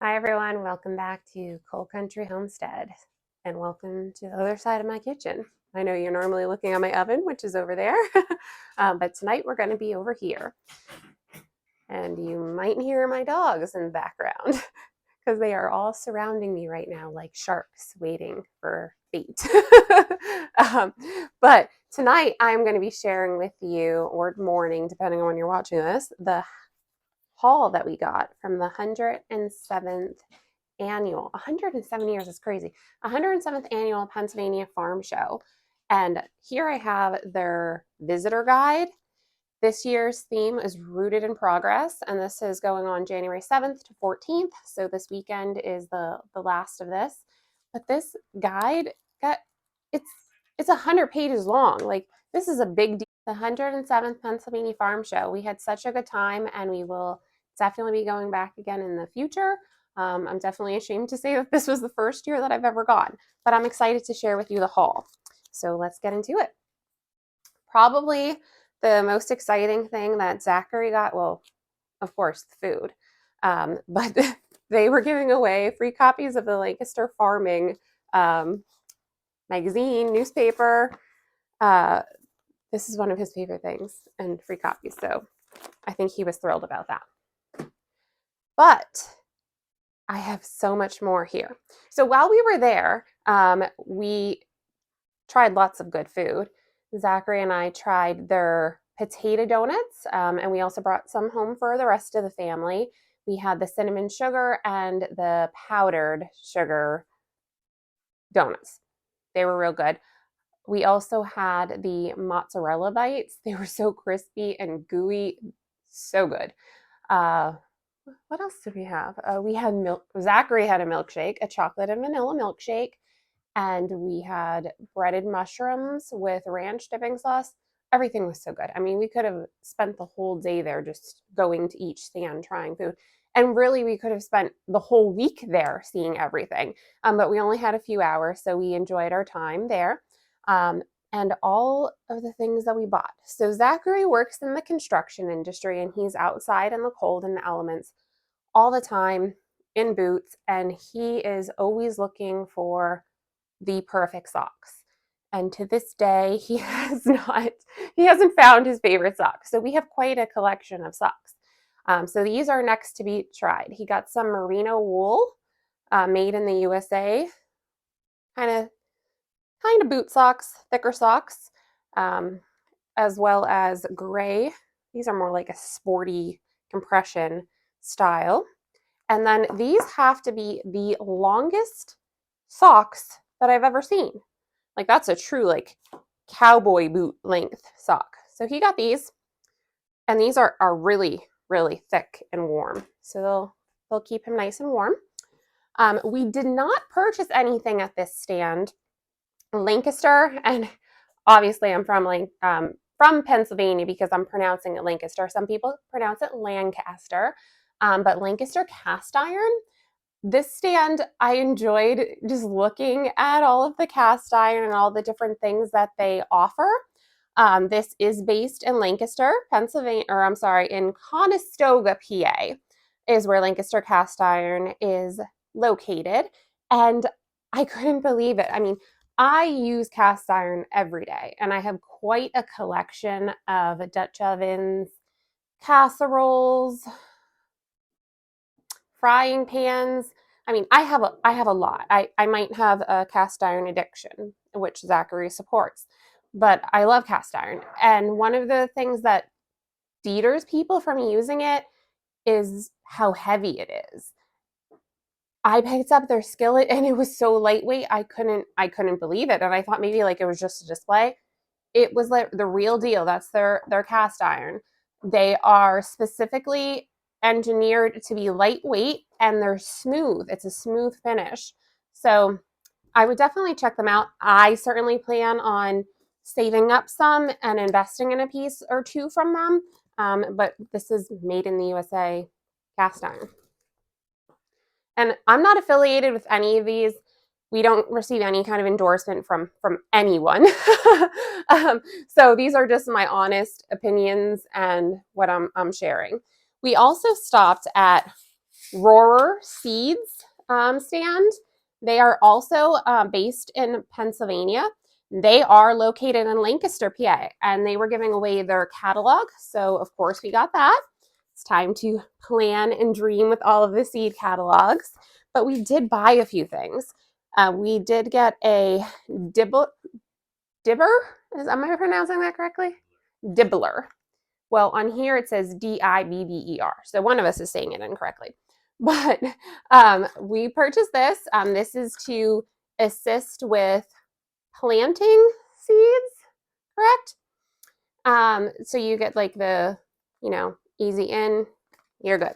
Hi everyone, welcome back to Coal Country Homestead and welcome to the other side of my kitchen. I know you're normally looking at my oven, which is over there, but tonight we're going to be over here. And you might hear my dogs in the background because they are all surrounding me right now like sharks waiting for bait. But tonight I'm going to be sharing with you, or morning, depending on when you're watching this, the haul that we got from the 107th annual 107 years is crazy 107th annual Pennsylvania Farm Show. And here I have their visitor guide. This year's theme is Rooted in Progress, and this is going on January 7th to 14th, so this weekend is the last of this. But this guide got it's 100 pages long. Like, this is a big deal. The 107th Pennsylvania Farm Show, we had such a good time, and we will definitely be going back again in the future. I'm definitely ashamed to say that this was the first year that I've ever gone, but I'm excited to share with you the haul. So let's get into it. Probably the most exciting thing that Zachary got, well, of course, the food, but they were giving away free copies of the Lancaster Farming magazine, newspaper. This is one of his favorite things, and free copies, so I think he was thrilled about that. But I have so much more here. So while we were there, we tried lots of good food. Zachary and I tried their potato donuts, and we also brought some home for the rest of the family. We had the cinnamon sugar and the powdered sugar donuts. They were real good. We also had the mozzarella bites. They were so crispy and gooey, so good. What else did we have? We had milk. Zachary had a milkshake, a chocolate and vanilla milkshake, and we had breaded mushrooms with ranch dipping sauce. Everything was so good. I mean, we could have spent the whole day there just going to each stand trying food. And really, we could have spent the whole week there seeing everything. But we only had a few hours, so we enjoyed our time there. And all of the things that we bought. So Zachary works in the construction industry, and he's outside in the cold and the elements all the time in boots, and he is always looking for the perfect socks. And to this day, he hasn't found his favorite socks. So we have quite a collection of socks. So these are next to be tried. He got some merino wool, made in the USA, kind of boot socks, thicker socks, as well as gray. These are more like a sporty compression style. And then these have to be the longest socks that I've ever seen. Like, that's a true like cowboy boot length sock. So he got these, and these are really, really thick and warm. So they'll keep him nice and warm. We did not purchase anything at this stand. Lancaster, and obviously I'm from Pennsylvania because I'm pronouncing it Lancaster. Some people pronounce it Lancaster, but Lancaster cast iron. This stand, I enjoyed just looking at all of the cast iron and all the different things that they offer. This is based in Lancaster, Pennsylvania, or I'm sorry, in Conestoga, PA, is where Lancaster Cast Iron is located. And I couldn't believe it. I mean, I use cast iron every day, and I have quite a collection of Dutch ovens, casseroles, frying pans. I mean, I have a lot. I might have a cast iron addiction, which Zachary supports, but I love cast iron. And one of the things that deters people from using it is how heavy it is. I picked up their skillet and it was so lightweight. I couldn't believe it. And I thought maybe like it was just a display. It was like the real deal. That's their cast iron. They are specifically engineered to be lightweight, and they're smooth. It's a smooth finish. So I would definitely check them out. I certainly plan on saving up some and investing in a piece or two from them. But this is made in the USA cast iron. And I'm not affiliated with any of these. We don't receive any kind of endorsement from anyone. So these are just my honest opinions and what I'm sharing. We also stopped at Rohrer Seeds stand. They are also based in Pennsylvania. They are located in Lancaster, PA, and they were giving away their catalog. So, of course, we got that. It's time to plan and dream with all of the seed catalogs. But we did buy a few things. We did get a dibber. Am I pronouncing that correctly? Dibbler. Well, on here it says Dibber. So one of us is saying it incorrectly. But we purchased this. This is to assist with planting seeds, correct? So you get like the, easy in, you're good.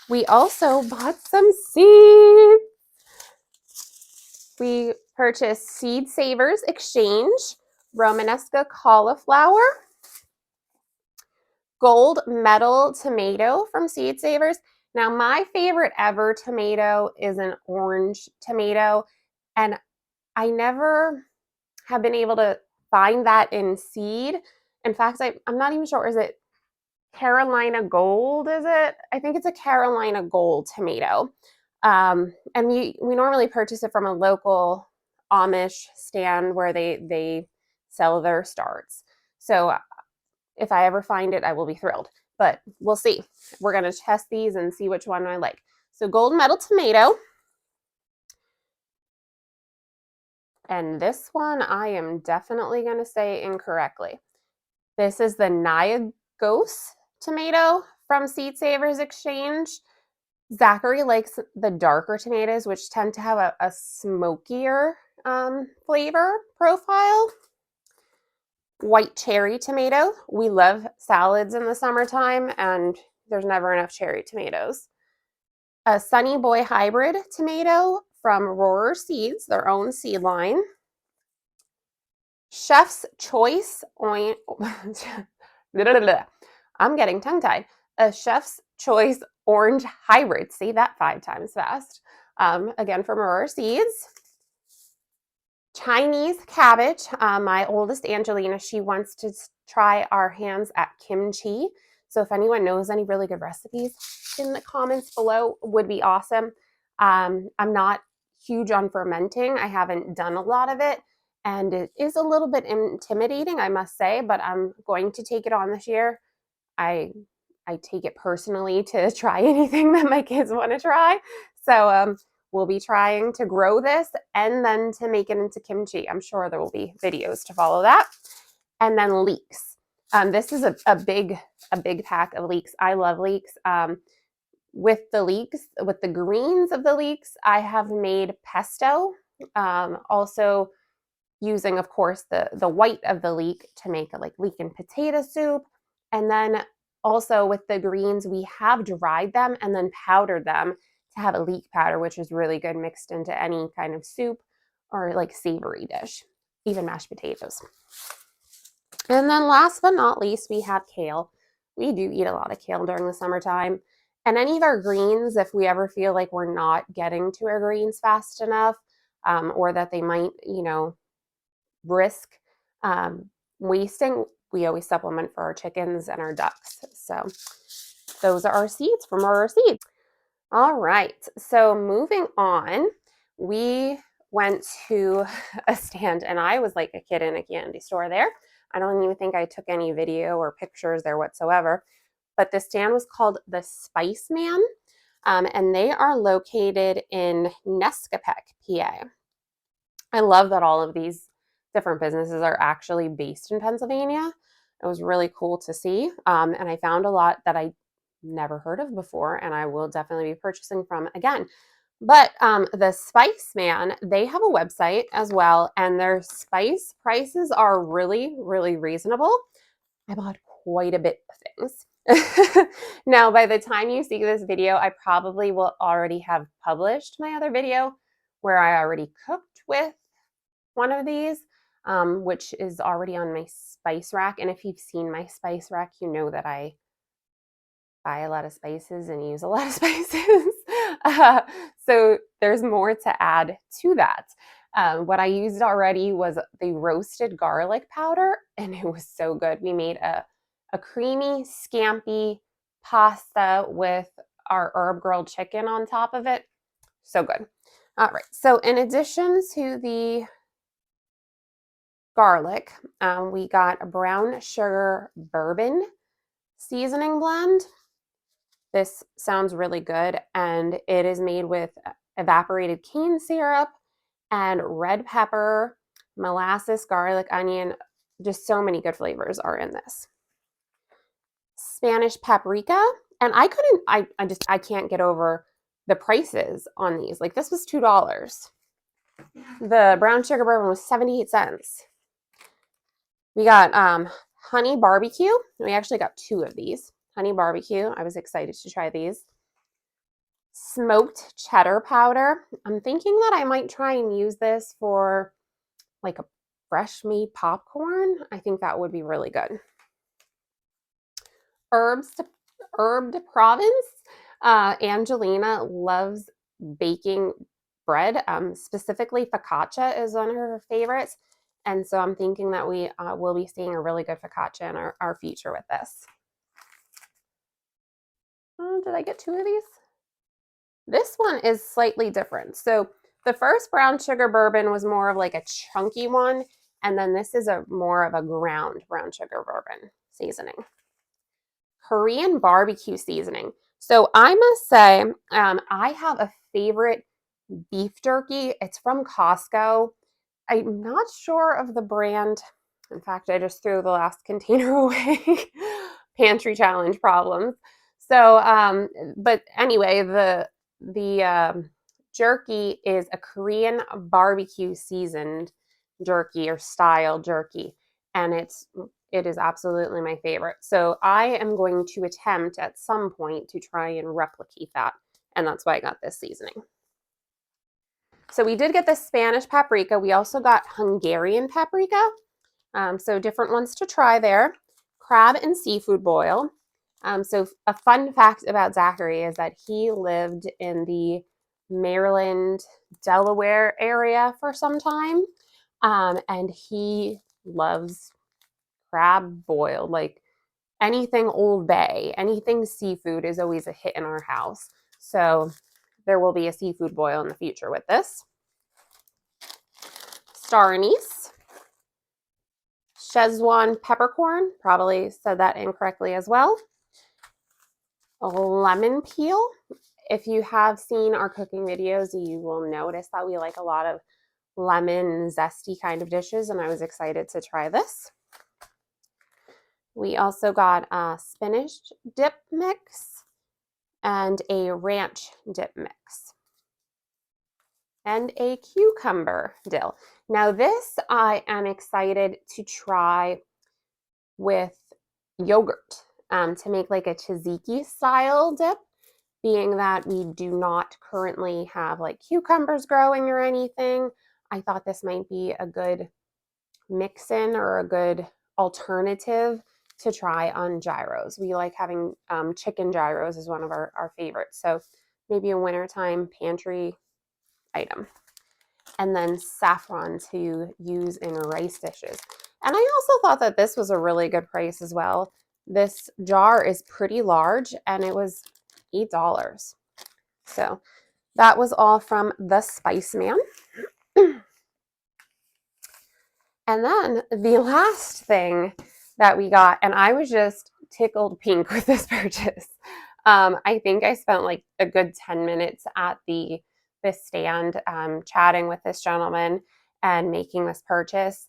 We also bought some seeds. We purchased Seed Savers Exchange, Romanesca cauliflower, gold medal tomato from Seed Savers. Now, my favorite ever tomato is an orange tomato, and I never have been able to find that in seed. In fact, I'm not even sure, is it Carolina Gold, is it? I think it's a Carolina Gold tomato. And we normally purchase it from a local Amish stand where they sell their starts. So if I ever find it, I will be thrilled. But we'll see. We're going to test these and see which one I like. So gold medal tomato. And this one I am definitely going to say incorrectly. This is the Nyagos tomato from Seed Savers Exchange. Zachary likes the darker tomatoes, which tend to have a smokier flavor profile. White cherry tomato. We love salads in the summertime, and there's never enough cherry tomatoes. A Sunny Boy hybrid tomato from Rohrer Seeds, their own seed line. Chef's Choice I'm getting tongue-tied. A Chef's Choice orange hybrid. Say that 5 times fast. Again, from Rohrer Seeds. Chinese cabbage. My oldest Angelina, she wants to try our hands at kimchi. So if anyone knows any really good recipes in the comments below, would be awesome. I'm not huge on fermenting. I haven't done a lot of it, and it is a little bit intimidating, I must say, but I'm going to take it on this year. I take it personally to try anything that my kids want to try. So we'll be trying to grow this and then to make it into kimchi. I'm sure there will be videos to follow that. And then leeks. This is a big pack of leeks. I love leeks. With the leeks, with the greens of the leeks, I have made pesto. Also using, of course, the white of the leek to make like leek and potato soup. And then also with the greens, we have dried them and then powdered them to have a leek powder, which is really good mixed into any kind of soup or like savory dish, even mashed potatoes. And then last but not least, we have kale. We do eat a lot of kale during the summertime. And any of our greens, if we ever feel like we're not getting to our greens fast enough, or that they might, risk wasting, we always supplement for our chickens and our ducks. So those are our seeds from Rohrer Seeds. All right, so moving on, we went to a stand, and I was like a kid in a candy store there. I don't even think I took any video or pictures there whatsoever, but the stand was called the Spice Man, and they are located in Nescapec, PA. I love that all of these different businesses are actually based in Pennsylvania. It was really cool to see, and I found a lot that I never heard of before, and I will definitely be purchasing from again. But the Spice Man, they have a website as well, and their spice prices are really, really reasonable. I bought quite a bit of things. Now, by the time you see this video, I probably will already have published my other video where I already cooked with one of these, which is already on my spice rack. And if you've seen my spice rack, you know that I buy a lot of spices and use a lot of spices. So there's more to add to that. What I used already was the roasted garlic powder, and it was so good. We made a creamy, scampi pasta with our herb grilled chicken on top of it. So good. All right, so in addition to the garlic, we got a brown sugar bourbon seasoning blend. This sounds really good, and it is made with evaporated cane syrup and red pepper, molasses, garlic, onion. Just so many good flavors are in this. Spanish paprika, and I can't get over the prices on these. Like, this was $2. The brown sugar bourbon was 78 cents. We got honey barbecue. We actually got 2 of these. Honey barbecue. I was excited to try these. Smoked cheddar powder. I'm thinking that I might try and use this for like a fresh made popcorn. I think that would be really good. Herb de Provence. Angelina loves baking bread. Specifically, focaccia is one of her favorites. And so I'm thinking that we will be seeing a really good focaccia in our future with this. Did I get 2 of these? This one is slightly different. So the first brown sugar bourbon was more of like a chunky one, and then this is more of a ground brown sugar bourbon seasoning. Korean barbecue seasoning. So I must say, I have a favorite beef jerky. It's from Costco. I'm not sure of the brand. In fact, I just threw the last container away. Pantry challenge problems. So, but anyway, the jerky is a Korean barbecue seasoned jerky or style jerky, and it is absolutely my favorite. So I am going to attempt at some point to try and replicate that, and that's why I got this seasoning. So we did get the Spanish paprika. We also got Hungarian paprika. So different ones to try there. Crab and seafood boil. So a fun fact about Zachary is that he lived in the Maryland, Delaware area for some time. And he loves crab boiled. Like anything Old Bay, anything seafood is always a hit in our house. So there will be a seafood boil in the future with this. Star anise. Szechuan peppercorn, probably said that incorrectly as well. Lemon peel. If you have seen our cooking videos, you will notice that we like a lot of lemon zesty kind of dishes, and I was excited to try this. We also got a spinach dip mix and a ranch dip mix and a cucumber dill. Now this I am excited to try with yogurt to make like a tzatziki style dip, being that we do not currently have like cucumbers growing or anything. I thought this might be a good mix-in or a good alternative to try on gyros. We like having chicken gyros is one of our favorites. So maybe a wintertime pantry item. And then saffron to use in rice dishes. And I also thought that this was a really good price as well. This jar is pretty large and it was $8. So that was all from the Spice Man. And then the last thing that we got, and I was just tickled pink with this purchase. I think I spent like a good 10 minutes at this stand chatting with this gentleman and making this purchase.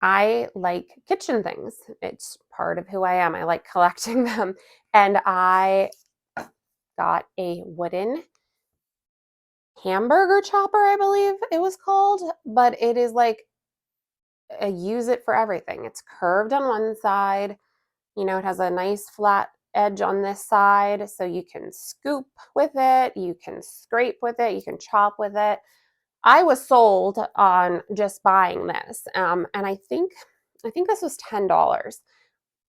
I like kitchen things. It's part of who I am. I like collecting them. And I got a wooden hamburger chopper, I believe it was called, but it is like a use it for everything. It's curved on one side. You know, it has a nice flat edge on this side, so you can scoop with it, you can scrape with it, you can chop with it. I was sold on just buying this, and I think this was $10.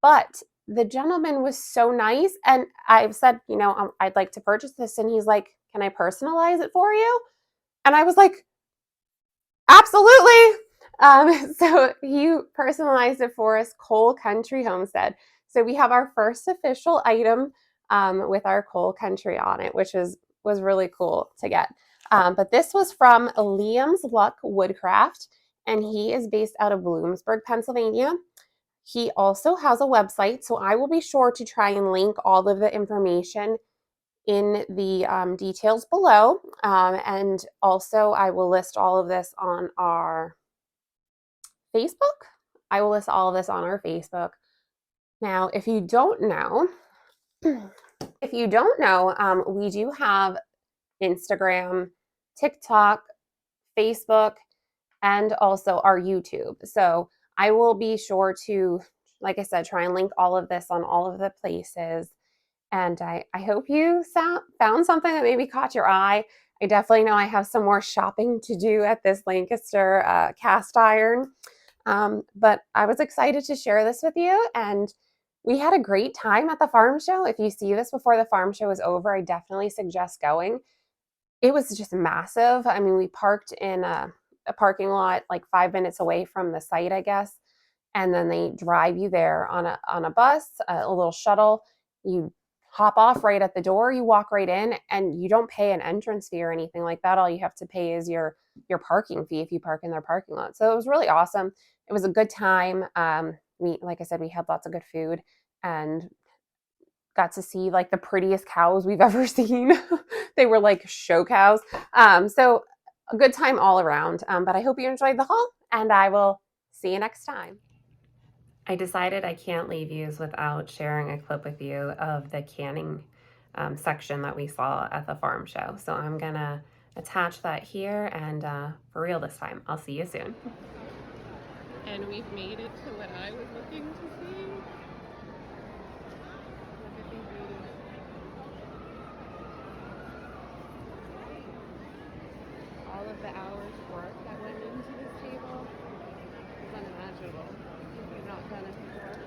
But the gentleman was so nice, and I've said, you know, I'd like to purchase this, and he's like, "Can I personalize it for you?" And I was like, "Absolutely." So he personalized it for us, Cole Country Homestead. So we have our first official item with our coal country on it, which was really cool to get. But this was from Liam's Luck Woodcraft, and he is based out of Bloomsburg, Pennsylvania. He also has a website, so I will be sure to try and link all of the information in the details below. And also, I will list all of this on our Facebook. I will list all of this on our Facebook. Now, if you don't know, we do have Instagram, TikTok, Facebook, and also our YouTube. So I will be sure to, like I said, try and link all of this on all of the places. And I hope you found something that maybe caught your eye. I definitely know I have some more shopping to do at this Lancaster cast iron. But I was excited to share this with you, and we had a great time at the farm show. If you see this before the farm show is over, I definitely suggest going. It was just massive. I mean, we parked in a parking lot like 5 minutes away from the site, I guess, and then they drive you there on a bus, a little shuttle. You hop off right at the door, you walk right in, and you don't pay an entrance fee or anything like that. All you have to pay is your parking fee if you park in their parking lot. So it was really awesome. It was a good time. Like I said, we had lots of good food and got to see like the prettiest cows we've ever seen. They were like show cows. So a good time all around. But I hope you enjoyed the haul, and I will see you next time. I decided I can't leave you without sharing a clip with you of the canning section that we saw at the farm show. So I'm gonna attach that here, and for real this time. I'll see you soon. And we've made it to what I was looking to see. Look at these beauties. All of the hours work that went into this table is unimaginable. We've not done it before.